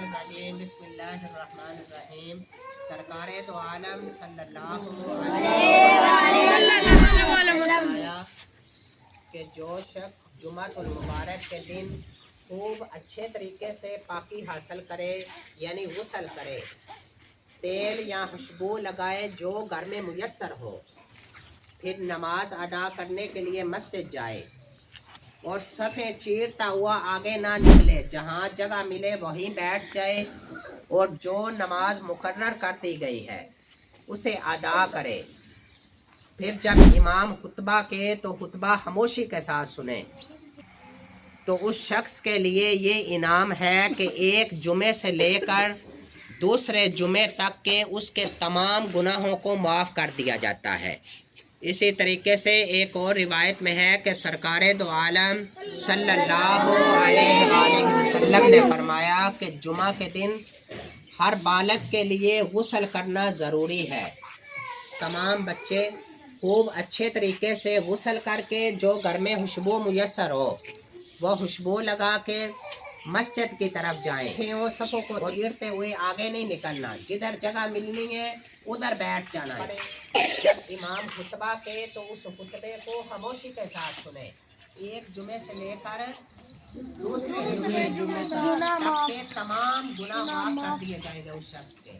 الرجیم بسم اللہ الرحمن الرحیم سرکار تو عالم صلی اللہ علیہ وسلم کہ جو شخص جمعۃ المبارک کے دن خوب اچھے طریقے سے پاکی حاصل کرے یعنی غسل کرے، تیل یا خوشبو لگائے جو گھر میں میسر ہو، پھر نماز ادا کرنے کے لیے مسجد جائے اور صفیں چیرتا ہوا آگے نہ نکلے، جہاں جگہ ملے وہیں بیٹھ جائے اور جو نماز مقرر کر دی گئی ہے اسے ادا کرے۔ پھر جب امام خطبہ کے تو خطبہ خاموشی کے ساتھ سنے، تو اس شخص کے لیے یہ انعام ہے کہ ایک جمعے سے لے کر دوسرے جمعے تک کے اس کے تمام گناہوں کو معاف کر دیا جاتا ہے۔ اسی طریقے سے ایک اور روایت میں ہے کہ سرکار دو عالم صلی اللہ علیہ وآلہ وسلم نے فرمایا کہ جمعہ کے دن ہر بالغ کے لیے غسل کرنا ضروری ہے۔ تمام بچے خوب اچھے طریقے سے غسل کر کے جو گھر میں خوشبو میسر ہو وہ خوشبو لگا کے مسجد کی طرف جائیں، وہ صفوں کو چیرتے ہوئے آگے نہیں نکلنا، جدھر جگہ ملنی ہے ادھر بیٹھ جانا ہے۔ جب امام خطبہ کے تو اس خطبے کو خاموشی کے ساتھ سنیں، ایک جمعے سے لے کر دوسرے جمعے تک کے تمام گناہ معاف کر دیے جائیں گے اس شخص کے۔